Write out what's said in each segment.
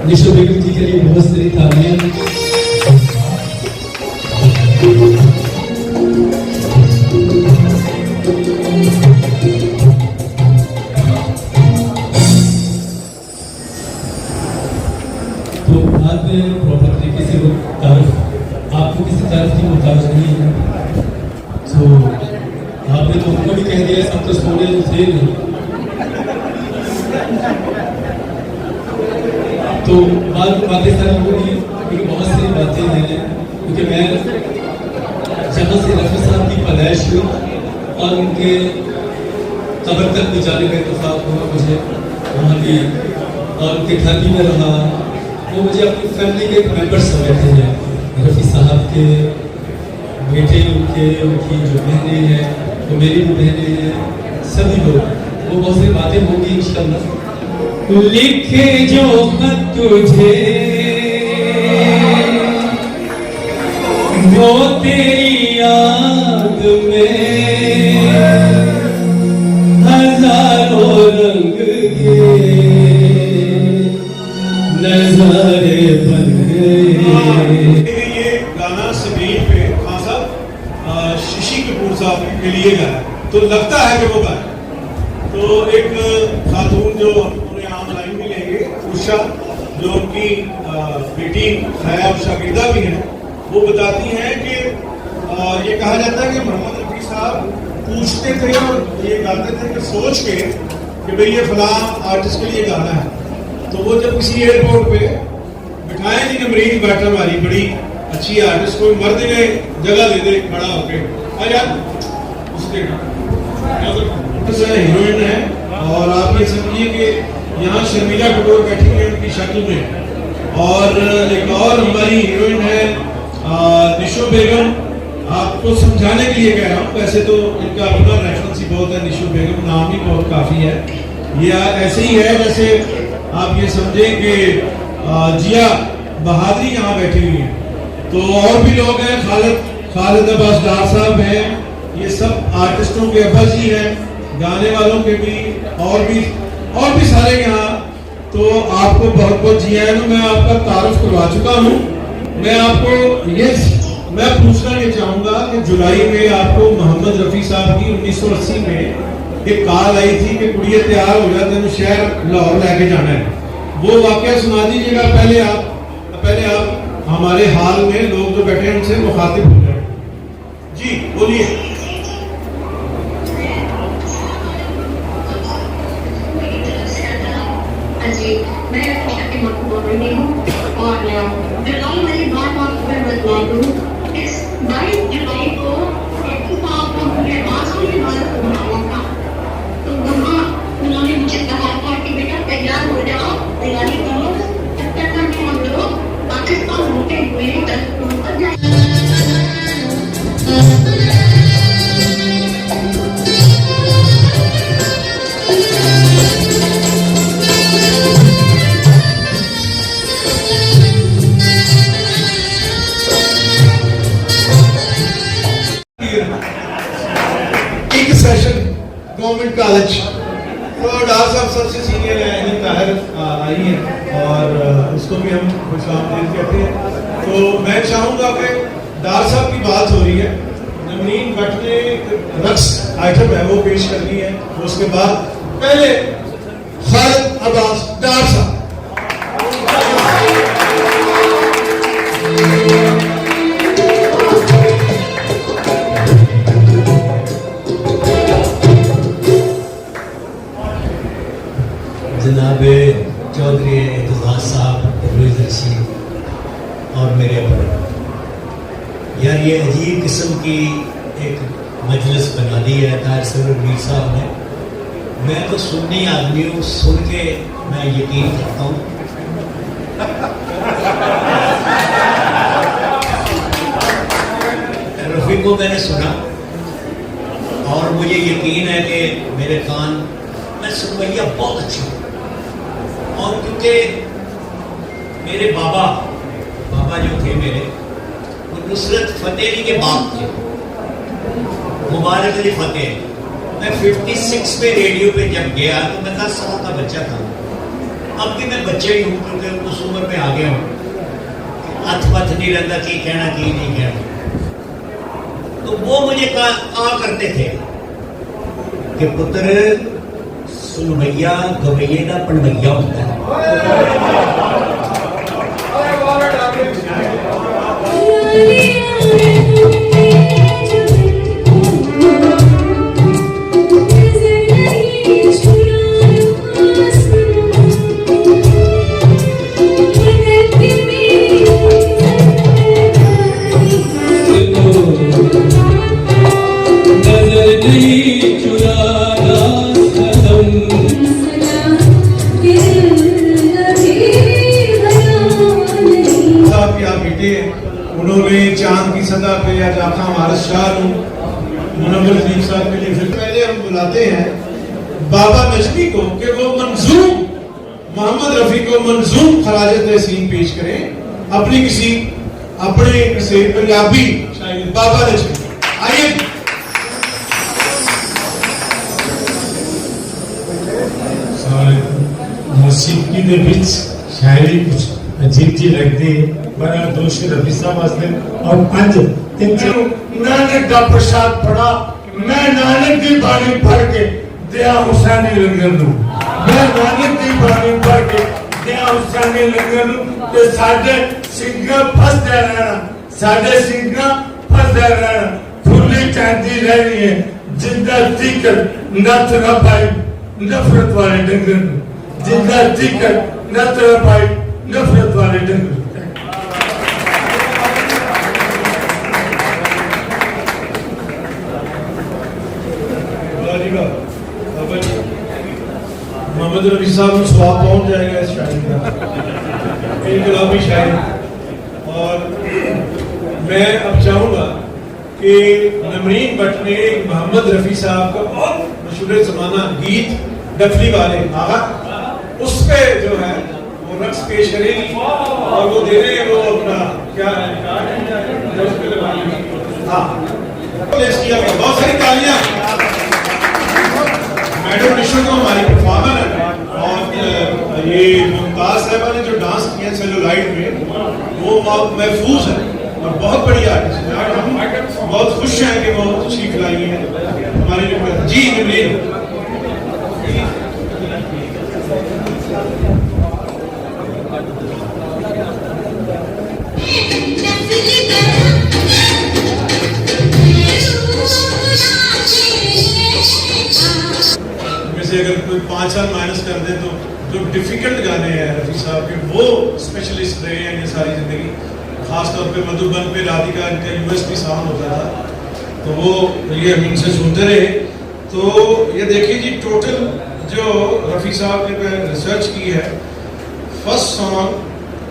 निशो बेगम जी के लिए बहुत सारी तालियां। तो बाद में प्रॉपर तरीके से वो तारीफ, आपको किसी तारीफ की मोहताज नहीं है। तो आपने तो उनको भी कह दिया, सब तो सोने तो थे नहीं। तो बातें सारी होगी क्योंकि बहुत सारी बातें हैं, क्योंकि मैं जहाँ से रफ़ी साहब की पैदाइश हुई और उनके कब्र तक भी जाने का इत्तेफाक हुआ मुझे वहाँ भी, और उनके घर भी में रहा। वो मुझे अपनी फैमिली के एक मेम्बर समझते हैं। रफ़ी साहब के बेटे, उनकी जो बहनें हैं वो मेरी भी बहनें हैं, सभी लोग। वो बहुत सी बातें होंगी इंशाअल्लाह। लिखे जो खत तुझे वो तेरी याद में हजारों रंग के नजारे बन गए। ये गाना स्क्रीन पे खान साहब शशि कपूर साहब के लिए गाया, तो लगता है कि वो गाया। तो एक खातून जो उन्हें आम लाइन में लेंगे, उषा, जो उनकी बेटी हया और शागिर्दा भी हैं, वो बताती हैं कि ये कहा जाता है कि मोहम्मद रफ़ी साहब पूछते थे और ये गाते थे कि सोच के कि भाई ये फलां आर्टिस्ट के लिए गाना है। तो वो जब किसी एयरपोर्ट पे बिठाए जी ने मरीज बैठा, हमारी बड़ी अच्छी आर्टिस्ट, कोई मर्द ने जगह दे दे खड़ा होके, उसके हीरोइन है। और आप ये समझिए कि यहाँ शर्मिला कपूर बैठी हुई है उनकी शक्ल में, और एक और हमारी हीरोइन है निशो बेगम। आपको समझाने के लिए कह रहा हूँ, वैसे तो इनका अपना रेफरेंस ही बहुत है, निशो बेगम नाम ही बहुत काफ़ी है। ये ऐसे ही है जैसे आप ये समझें कि जिया बहादुरी यहाँ बैठी हुई है। तो और भी लोग हैं, खालिद अब्बास डार साहब हैं, ये सब आर्टिस्टों के अब्बा जी हैं, गाने वालों के भी, और भी सारे यहाँ। तो आपको बहुत बहुत जी आया। मैं आपका तारुफ करवा चुका हूँ। मैं पूछना ये चाहूंगा कि जुलाई में आपको मोहम्मद रफ़ी साहब की 1980 में एक कॉल आई थी कि कुड़िए तैयार हो जाते हैं, शहर लाहौर लेके जाना है। वो वाकया सुना दीजिएगा। पहले आप हमारे हाल में लोग जो बैठे हैं उनसे मुखातिब हो जाए। जी बोलिए। मैं बोल रही हूँ और जुलाई वाली बात आपको मैं बता दूँ। इस 22 जुलाई को था, तो वहाँ उन्होंने मुझे कहा था कि बेटा तैयार हो जाओ, तैयारी करो, जब तक हम लोग पाकिस्तान होते हुए 10 तक जाए। गवर्नमेंट कॉलेज, तो डार साहब सबसे सीनियर है, ताहिर आई है और उसको भी हम खुशामदीद कहते हैं। तो मैं चाहूँगा कि डार साहब की बात हो रही है, नवनीत भट्ट ने रक्स आइटम है वो पेश करनी है, उसके बाद पहले खालिद अब्बास डार साहब। जनाब चौधरी एतजाज साहब, परवेज रशीद और मेरे बड़े, यार ये अजीब किस्म की एक मजलिस बना दी है ताहिर सरवर मीर साहब ने। मैं तो सुन्नी आदमी हूँ, सुन के मैं यकीन करता हूँ। रफ़ी को मैंने सुना और मुझे यकीन है कि मेरे कान में सुनवैया बहुत अच्छी हूँ। और क्योंकि मेरे बाबा जो थे मेरे, वो नुसरत फतेह अली के बाप थे, मुबारक अली फतेह। मैं 56 में रेडियो पे जब गया तो मैं 10 साल का बच्चा था। अब भी मैं बच्चा ही हूँ क्योंकि उस उम्र में आ गया हूँ, हथ पथ नहीं रहता कि कहना कि नहीं कहना। तो वो मुझे कहा करते थे कि पुत्र सुनवैया गवैये का पढ़वैया होता है। उन्होंने चांद की सतह पे या जाखा मारस शाह मुनव्वर खलीफ साहब के लिए फिर पहले हम बुलाते हैं बाबा नजमी को कि वो मंजूम मोहम्मद रफी को मंजूम खराज तहसीन पेश करें अपने किसी पंजाबी शायरी। बाबा नजमी आइए। मौसीकी दे विच शायरी कुछ अजीब जी लगती है, बड़ा दोष रफी साहब वास्ते। और आज नानक का प्रसाद पढ़ा, मैं नानक की बाणी पढ़ के दया हुसैनी लंगर लू, मैं नानक की बाणी पढ़ के दया हुसैनी लंगर लू। ते साडे सिंगा फसदे रहना, साडे सिंगा फसदे रहना, फुल्ली चांदी रहनी है जिंदा तिकर नथ न पाई नफरत वाले डंगर, जिंदा तिकर नथ न पाई नफरत वाले डंगर। मोहम्मद रफी साहब को स्वाद पहुंच जाएगा इस शायरी का, इनकलाबी शायरी। और मैं अब चाहूंगा कि नमरीन भट्ट ने मोहम्मद रफी साहब का बहुत मशहूर जमाना गीत डफली वाले आगा, उस पे जो है वो रक्स पेश करेगी और वो दे रहे हैं वो अपना क्या हाँ बहुत सारी तालियां मैडम निशो को हमारी परफॉर्मर है। और ये मुमताज साहबा ने जो डांस किया सेलुलाइट में वो महफूज है और बहुत बढ़िया आर्टिस्ट है। आज हम बहुत खुश हैं कि वो सीख लाई है हमारे लिए। जी नमरीन अगर कोई 5 साल माइनस कर दे तो जो डिफिकल्ट गाने हैं रफी साहब के वो स्पेशलिस्ट रहे हैं ये सारी जिंदगी। खासतौर पे मधुबन पे राधिका इनका यूएसपी साउंड होता था तो वो ये हम इनसे सुनते रहे। तो ये देखिए जी टोटल जो रफी साहब ने रिसर्च की है, फर्स्ट सॉन्ग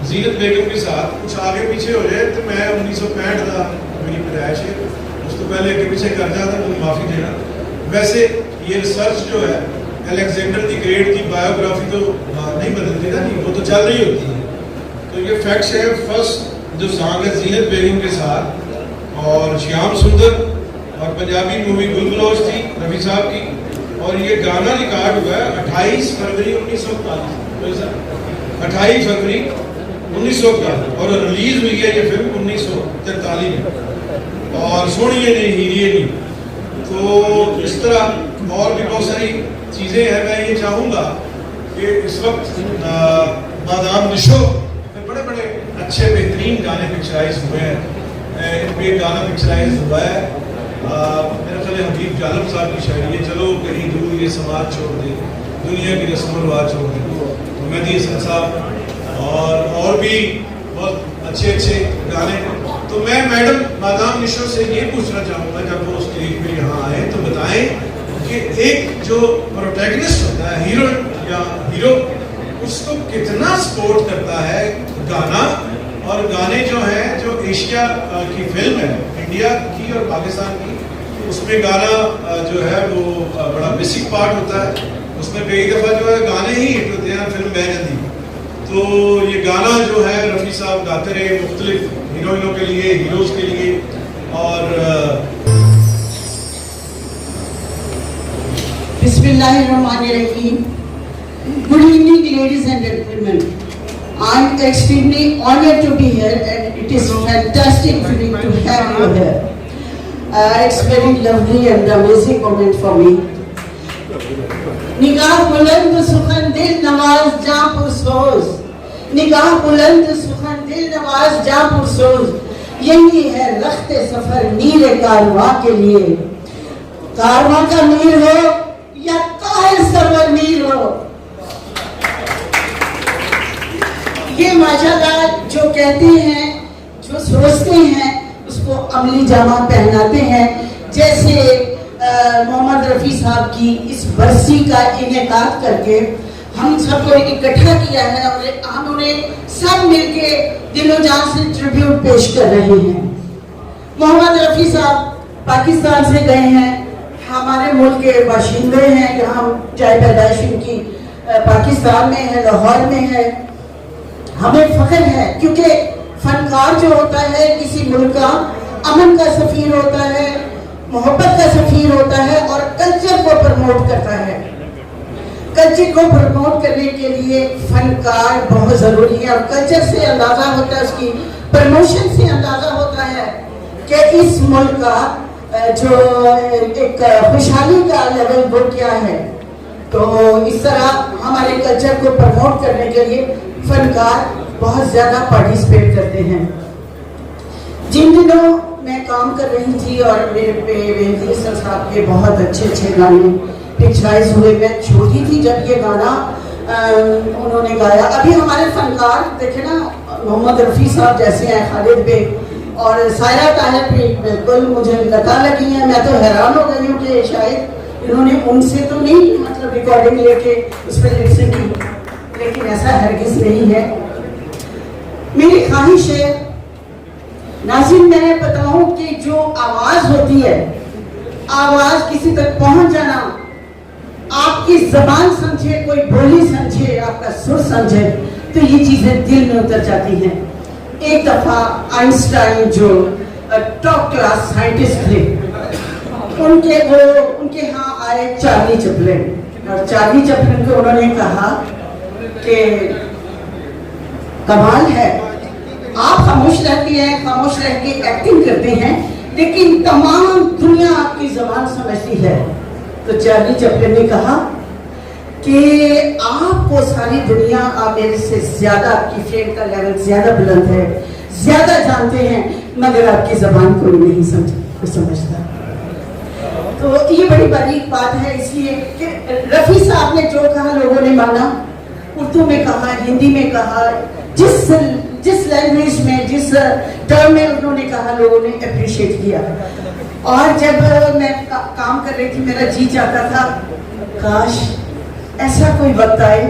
जीनत बेगम के साथ कुछ आगे पीछे हो जाए तो मैं 1965 का मेरी पैदाइश है, उस तो पहले आगे पीछे कर जाता तो माफ़ी देना। वैसे ये रिसर्च जो है अलेक्जेंडर द ग्रेट की बायोग्राफी तो नहीं बदलती ना, वो तो चल रही होती है। तो ये फैक्ट्स है। फर्स्ट जो सॉन्ग है जीनत बेगम के साथ और श्याम सुंदर और पंजाबी मूवी गुलगुलोश थी रफी साहब की। और ये गाना रिकॉर्ड हुआ है 28 फरवरी 1941, 28 फरवरी 1941 और रिलीज हुई है ये फिल्म 1943 में। और सोनिए ने हीरिए नहीं। तो इस तरह और भी बहुत सारी चीज़ें हैं। मैं ये चाहूँगा कि इस वक्त बादाम निशो में बड़े बड़े अच्छे बेहतरीन गाने पिक्चराइज हुए हैं। इनमें एक गाना पिक्चराइज हुआ है मेरा ख्याल है हबीब जालम साहब की शायरी है, चलो कहीं दूर ये समाज छोड़ दे, दुनिया की रस्म रिवाज छोड़ दे। तो मेहदी हसन साहब और भी बहुत अच्छे अच्छे गाने। तो मैं मैडम बादाम निशो से ये पूछना चाहूँगा, जब वो स्टेज पे यहाँ आए तो बताएं कि एक जो प्रोटैगनिस्ट होता है, हीरो या हीरो, उसको कितना सपोर्ट करता है गाना। और गाने जो हैं, जो एशिया की फिल्म है, इंडिया की और पाकिस्तान की, उसमें गाना जो है वो बड़ा बेसिक पार्ट होता है। उसमें कई दफ़ा जो है गाने ही हिट होते हैं, फिल्म बह जाती है। तो ये गाना जो है रफ़ी साहब गाते रहे मुख्तलिफ हीरोइनों के लिए, हीरोज़ के लिए। और Bismillahirrahmanirrahim. Good evening, ladies and gentlemen. I am extremely honored to be here, and it is fantastic feeling to have you here. It's very lovely and amazing moment for me. निगाह बुलंद सुखन दिल नवाज जा पुरसोज, निगाह बुलंद सुखन दिल नवाज जा पुरसोज, यही है रख्ते सफर मीर कारवां के लिए। कारवां का मीर हो या ताहिर सरवर मीर हो, ये माशाल्लाह जो कहते हैं, जो सोचते हैं, उसको अमली जामा पहनाते हैं। जैसे मोहम्मद रफ़ी साहब की इस बरसी का इनेकाद करके हम सबको इकट्ठा किया है और हम उन्हें सब मिलके दिलो जान से ट्रिब्यूट पेश कर रहे हैं। मोहम्मद रफ़ी साहब पाकिस्तान से गए हैं, हमारे मुल्क के बाशिंदे हैं, यहाँ जाए पैदाइश उनकी पाकिस्तान में है, लाहौर में है। हमें फख्र है क्योंकि फनकार जो होता है किसी मुल्क का अमन का सफीर होता है, मोहब्बत का सफीर होता है और कल्चर को प्रमोट करता है। कल्चर को प्रमोट करने के लिए फनकार बहुत ज़रूरी है और कल्चर से अंदाज़ा होता है, उसकी प्रमोशन से अंदाज़ा होता है कि इस मुल्क का जो एक खुशहाली का लेवल वो क्या है। तो इस तरह हमारे कल्चर को प्रमोट करने के लिए फनकार बहुत ज़्यादा पार्टिसिपेट करते हैं। जिन दिनों मैं काम कर रही थी और मेरे पे मेहदी हसन साहब के बहुत अच्छे अच्छे गाने पिक्चराइज हुए, मैं छोटी थी जब ये गाना उन्होंने गाया। अभी हमारे फनकार देखे ना, मोहम्मद रफ़ी साहब जैसे हैं, खालिद बेग और सायरा ताहिर भी बिल्कुल मुझे लता लगी हैं। मैं तो हैरान हो गई हूँ कि शायद इन्होंने उनसे तो नहीं मतलब रिकॉर्डिंग लेके उस पर लिपसिंग की, लेकिन ऐसा हरगिज़ नहीं है। मेरी ख्वाहिश है नाज़रीन, मैं बताऊं कि जो आवाज़ होती है, आवाज़ किसी तक पहुंच जाना, आपकी ज़बान समझे, कोई बोली समझे, आपका सुर समझे, तो ये चीज़ें दिल में उतर जाती हैं। एक दफ़ा आइंस्टाइन जो टॉप क्लास साइंटिस्ट थे, उनके यहाँ आए चार्ली चैपलिन और चार्ली चैपलिन को उन्होंने कहा कि कमाल है, आप खामोश रहती हैं, खामोश रह के एक्टिंग करते हैं, लेकिन तमाम दुनिया आपकी ज़बान समझती है। तो चार्ली चैपलिन ने कहा कि आपको सारी दुनिया, आप मेरे से ज़्यादा, आपकी फेम का लेवल ज़्यादा बुलंद है, ज़्यादा जानते हैं, मगर आपकी ज़बान कोई नहीं समझता। तो ये बड़ी बड़ी बात है, इसलिए कि रफ़ी साहब ने जो कहा लोगों ने माना, उर्दू में कहा, हिंदी में कहा, जिस लैंग्वेज में, जिस टर्म में उन्होंने कहा, लोगों ने अप्रिशिएट किया। और जब मैं काम कर रही थी, मेरा जी चाहता था काश ऐसा कोई वक्त आए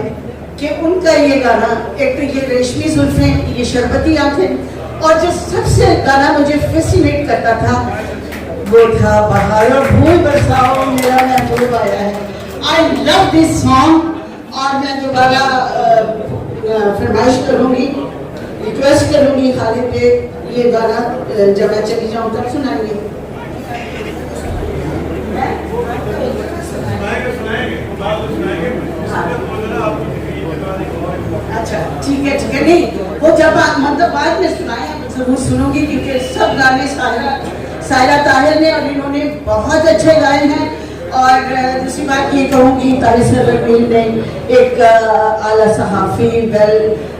कि उनका ये गाना, एक तो ये रेशमी जुल्फें, ये शरबती आंखें, और जो सबसे गाना मुझे फैसिनेट करता था वो था बहारों भूल बरसाओ मेरा महबूब आया है। आई लव दिस सॉन्ग और मैं दोबारा फरमाइश करूँगी, रिक्वेस्ट करूँगी खालिद पे ये गाना जब मैं चली जाऊँ तब सुनाएंगे। अच्छा ठीक है, नहीं वो जब मतलब बाद में सुनाए जरूर सुनूंगी, क्योंकि सब गाने सायरा ताहिर ने और इन्होंने बहुत अच्छे गाए हैं। और दूसरी बात ये कहूँगी तारिसर रमील ने एक आला सहाफ़ी, वेल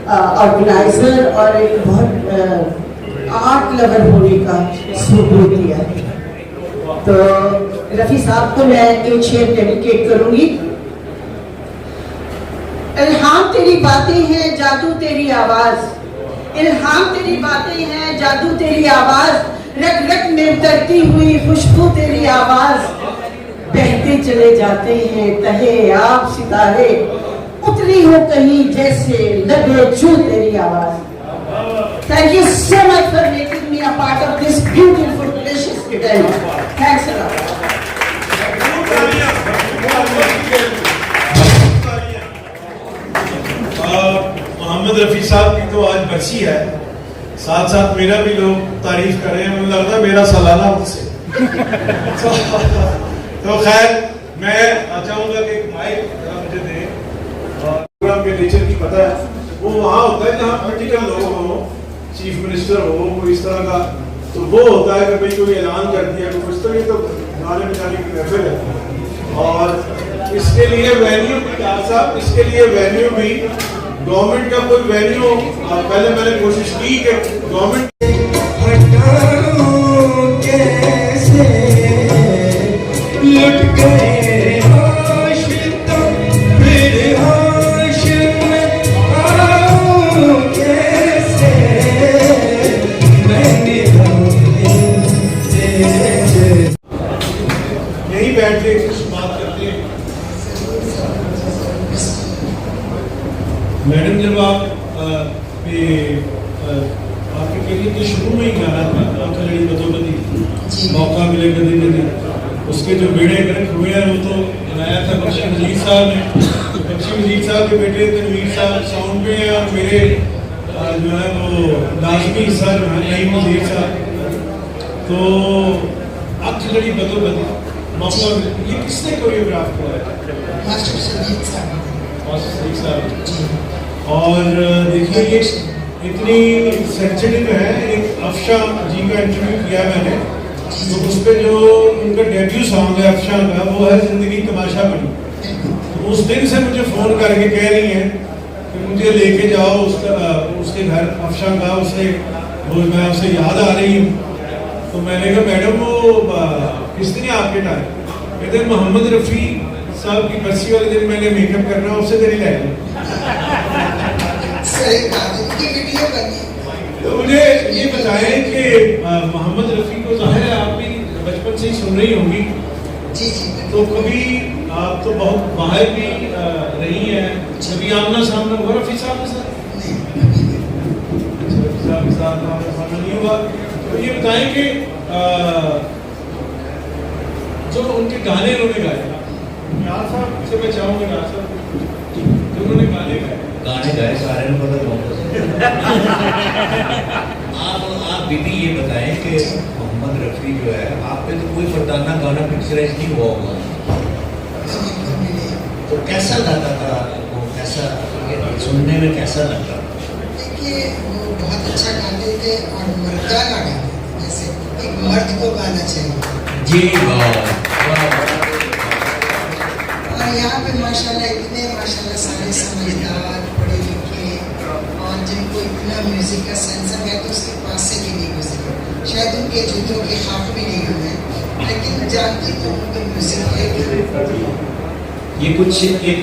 ऑर्गेनाइजर और एक बहुत आर्ट लवर होने का सबूत दिया है। तो रफ़ी साहब को मैं एक शेर डेडिकेट करूँगी। इल्हाम तेरी बातें हैं, जादू तेरी आवाज़। इल्हाम तेरी बातें हैं, जादू तेरी आवाज़। रग रग में उतरती हुई खुशबू तेरी आवाज़। बहते चले जाते हैं तहे आप सितारे, उतरी हो कहीं जैसे लगे चू तेरी आवाज। Thank you so much for making me a part of this beautiful precious event. Thanks a lot. Mohammed Rafi साहब की तो आज बरसी है, साथ साथ मेरा भी लोग तारीफ कर रहे हैं, मुझे लगता है मेरा सालाना उनसे। तो खैर मैं चाहूंगा कि माइक मुझे दे, और प्रोग्राम के नेचर की पता है वो वहाँ होता है जहाँ पोलिटिकल लोग हो, चीफ मिनिस्टर हो, कोई इस तरह का, तो वो होता है कि भाई कोई ऐलान कर दिया कुछ, तो ये तो गाने बजाने की महफिल है। और इसके लिए वेन्यू साहब, इसके लिए वेन्यू भी गवर्नमेंट का कोई वेन्यू, पहले मैंने कोशिश की कि गवर्नमेंट यही बैठ के कुछ बात करते हैं। मैडम जब आप आपके करियर के शुरू में ही गाना था आंखें लड़ी बदोबदी, मौका मिले कभी कभी, उसके जो बेड़े गर्क हुए हैं वो तो बनाया था बख्शी वजीर साहब ने। बख्शी वजीर साहब के बेटे तनवीर साहब साउंड पे हैं, और मेरे जो है वो लाजमी हिस्सा जो है नईम वजीर साहब। तो आंखें लड़ी बदोबदी मौका, ये किसने कोरियोग्राफ किया है? मास्टर सदीक साहब। मास्टर सदीक साहब। और देखिए ये इतनी सेंसिटिव है, एक अफशा जी का इंटरव्यू किया मैंने, तो उस पर जो उनका डेब्यू सॉन्ग है अफशा का, वो है जिंदगी तमाशा बनी। तो उस दिन से मुझे फ़ोन करके कह रही हैं कि मुझे लेके जाओ उसके घर अफशा का, उसे वो मैं उसे याद आ रही हूँ। तो मैंने कहा मैडम वो किस दिन आपके टाइम, कहते हैं मोहम्मद रफ़ी साहब की बरसी वाले दिन मैंने मेकअप करना, उससे देरी लगे। तो मुझे ये बताएं कि मोहम्मद रफ़ी को ज़ाहिर है आप भी बचपन से ही सुन रही होंगी, जी जी, तो कभी आप तो बहुत बाहर भी रही हैं, कभी आमना सामना हुआ रफ़ी साहब के साथ? रफ़ी साहब के साथ आमना सामना नहीं हुआ। तो ये बताएं कि जो उनके गाने उन्होंने गाए, यार साहब से मैं चाहूँगा यार साहब जो उन्होंने गाने गाए सारे को पता आप बीबी ये बताएं कि मोहम्मद रफ़ी जो है आप पे तो कोई फरदाना गाना पिक्चराइज नहीं हुआ होगा, तो कैसा लगता था आपको, कैसा सुनने में कैसा लगता था? देखिए वो बहुत अच्छा गाते थे और मर्दाना गाते थे, जैसे एक मर्द को गाना चाहिए। जी वाह। और यहाँ पे माशाल्लाह इतने माशाल्लाह सारे समझदार पढ़े लिखे और जिनको इतना म्यूजिक का सेंस है, मैं तो उसके पास से भी नहीं गुजरी, शायद उनके जूतों के खाफ भी नहीं हुए, लेकिन जानती तो उनके म्यूजिक है। ये कुछ एक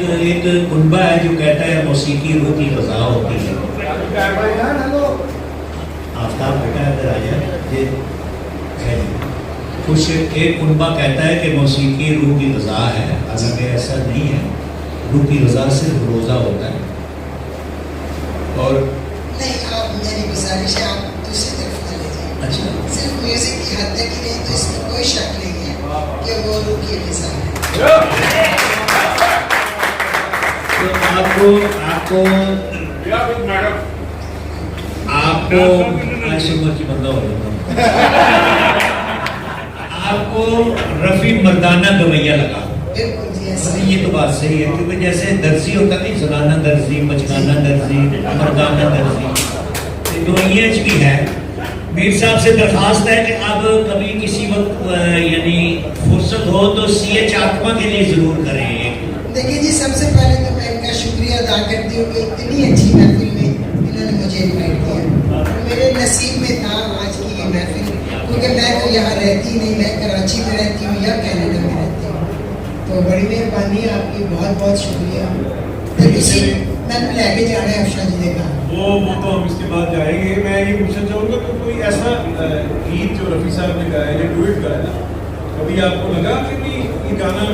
कुनबा है जो कहता है मौसीकी रूह की ग़ज़ा होती है। आफ्ताब बेटा अगर आ जाए ये कुछ एक कुनबा कहता है कि मौसीकी रूह की ग़ज़ा है, हालांकि ऐसा नहीं है, रूह की ग़ज़ा सिर्फ रोज़ा होता है। और नहीं, आप मेरी गुजारिश है आप दूसरी तरफ चले जाइए। अच्छा, सिर्फ म्यूजिक की हद तक ही नहीं, तो इसमें कोई शक नहीं है कि वो रूह की ग़ज़ा है। तो आपको बंदा हो जाता आपको रफ़ी मर्दाना गवैया लगा। बिल्कुल जी, ऐसा ये तो बात सही है, क्योंकि जैसे दर्जी होता नहीं, जनाना दर्जी, मचगाना दर्जी, मर्दाना दर्जी, गवैया भी है। मीर साहब से दरखास्त है कि अब कभी किसी वक्त यानी फुर्सत हो तो CH आत्मा के लिए जरूर करें। देखिए जी, सबसे पहले तो मैं इनका शुक्रिया अदा करती हूँ कि इतनी अच्छी महफिल में इन्होंने मुझे इनवाइट किया। मेरे नसीब में था आज की ये महफिल, क्योंकि मैं तो यहाँ रहती नहीं, मैं कराची में रहती हूँ या कनाडा में रहती हूँ। तो बड़ी मेहरबानी है आपकी, बहुत बहुत शुक्रिया। तो किसी मैंने लेके जाना है अफशा जी ने कहा वो तो हम इसके बाद जाएंगे। मैं ये पूछना चाहूँगा कि कोई ऐसा गीत जो रफ़ी साहब ने गाया या डुएट गाया ना, कभी आपको लगा कि भी ये गाना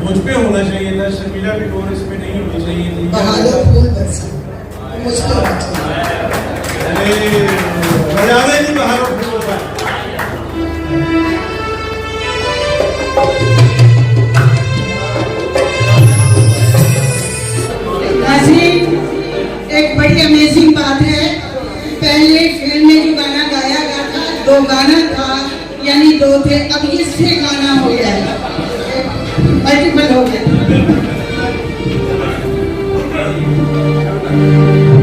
मुझ पे होना चाहिए था, शर्मिला टैगोर इसमें नहीं होनी चाहिए थी? बहादुर फूल बरसा मुझ पे होना चाहिए। अरे बजाने की बहादुर फूल बरसा। नाज़रीन, एक बड़ी अमेजिंग बात है, पहले फिल्म में जो गाना गाया गया था 2 गाना था, यानी 2 थे, अब ये 6 गाना हो गया है, मल्टीपल हो गया।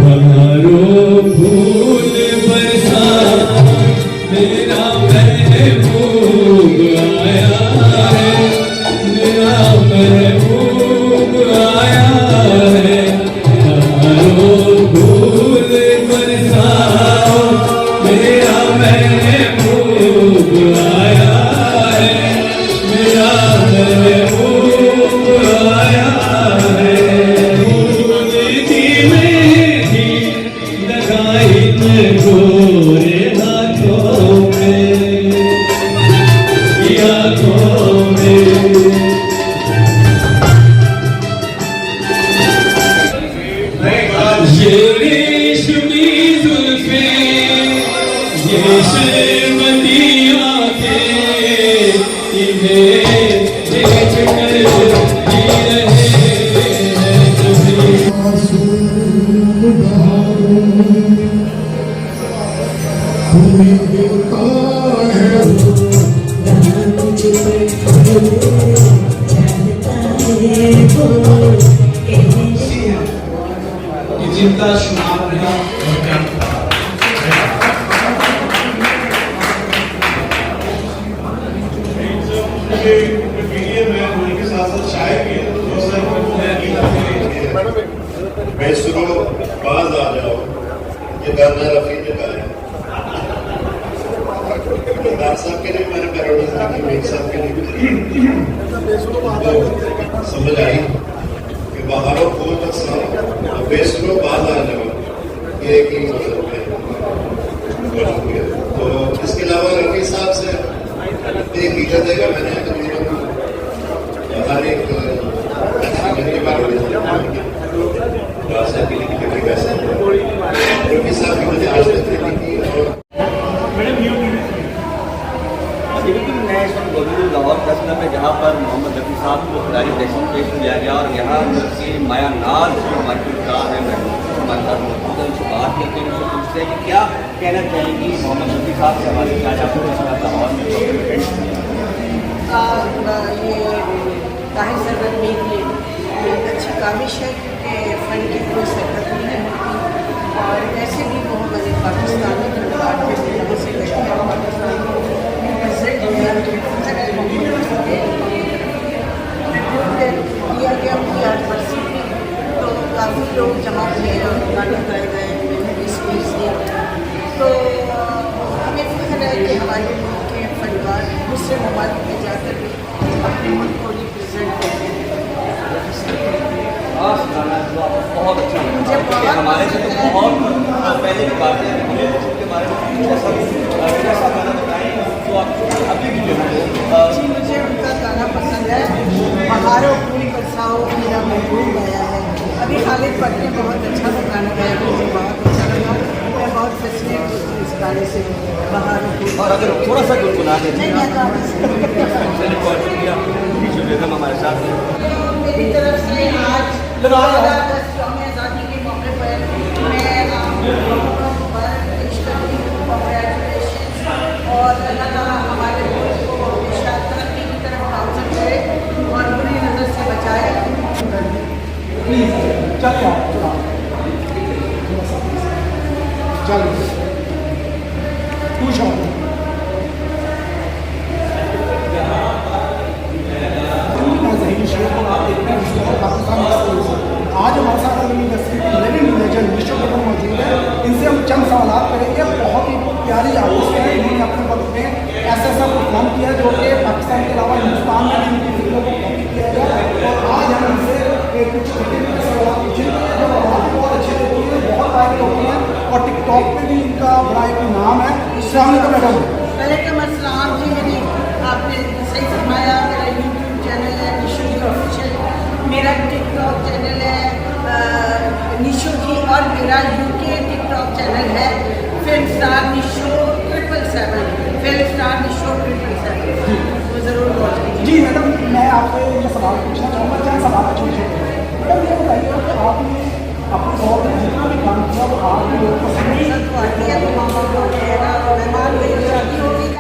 बहारों फूल बरसा मेरा महबूब आया है, मेरा महबूब आया है। बहारों फूल बरसा मेरा महबूब आया है, मेरा महबूब आया है। गोरे हाथों में, हाथों में ये रेशमी जुल्फें, ये शर्मती आंखें, इन्हें देख कर जी रहे हैं सभी। जिनका शुमार रहा और क्या बेसुरो बाज आ जाओ, ये गाना रफ़ी ने गाया। सरदार साहब के लिए मैंने पैरोडी की, मीर साहब के लिए तो समझ आई कि बहारों फूल बरसा बेसुरो बाज आ जाओ, ये एक ही मतलब है। तो इसके अलावा रफ़ी साहब से एक मीठा देगा मैंने हर एक के बारे में रफ़ी साहब की मुझे आज तक की लाहौर फैसला में जहाँ पर मोहम्मद रफ़ी साहब को खिलाड़ी प्रेजेंटेशन पेश किया गया और यहाँ की माया नाज जो हमारी का है हमारे साथ मौजूद है, उनसे बात करते हैं, उनसे पूछते हैं कि क्या कहना चाहेंगी मोहम्मद रफ़ी साहब के हमारे साथ आपको लाहौर में ये ताहिर सरवर में भी एक अच्छी काविश है, क्योंकि फ़न की कोई सरहद नहीं होती और ऐसे भी वो हमारे पाकिस्तानी खिलाड़ में यहाँ से बैठे हैं, पाकिस्तान को दिया गया उनकी एनिवर्सरी, तो काफ़ी लोग जमा हुए हैं, गाने गाए गए स्पीच दी। तो हमें फ़ख्र है कि हमारे मुल्क के फनकार दूसरे ममालिक में जाकर भी अपने मुल्क को रिप्रेजेंट करते हैं। बहुत अच्छा लगा, हमारे से तो बहुत पहले की बात है, हमें के बारे में ऐसा गाना बताएं जो आप अभी भी जो है। जी, मुझे उनका गाना पसंद है, बहारों फूल बरसाओ मेरा महबूब गाया है। अभी खालिद भट्ट ने बहुत अच्छा गाना गाया, मुझे बहुत अच्छा लगा, मैं बहुत फैसिनेट होती हूँ इस गाने से, बहारों फूल। और अगर थोड़ा सा गुनगुना दें नहीं, मैं बेगम हमारे साथ मेरी तरफ से आज 14 यौम आज़ादी के मौके पर मैं आप लोगों को मुबारक पेश करती हूँ, कांग्रेचुलेशन। और अल्लाह ताला हमारे मुल्क को हमेशा तरक्की की तरफ गामजन करे और बुरी नज़र से बचाए। प्लीज़ चलिए, प्यारी आर्टिस्ट है, इन्होंने अपने वक्त में ऐसा परफॉर्म किया जो कि पाकिस्तान के अलावा हिंदुस्तान में भी इनकी फिल्मों को कॉपी किया गया। और आज हम इनसे कुछ सवाल पूछेंगे जो आवाज़ बहुत अच्छी होती है, बहुत वायरल होती है और टिकटॉक पे भी इनका बड़ा एक नाम है। अस्सलाम वालेकुम मैडम। वालेकुम अस्सलाम जी। आपने सही फरमाया, मेरा यूट्यूब चैनल है निशो जी ऑफिशियल, मेरा टिकटॉक चैनल है निशो जी, और मेरा यूके टिकटॉक चैनल है फिल्म स्टार निशो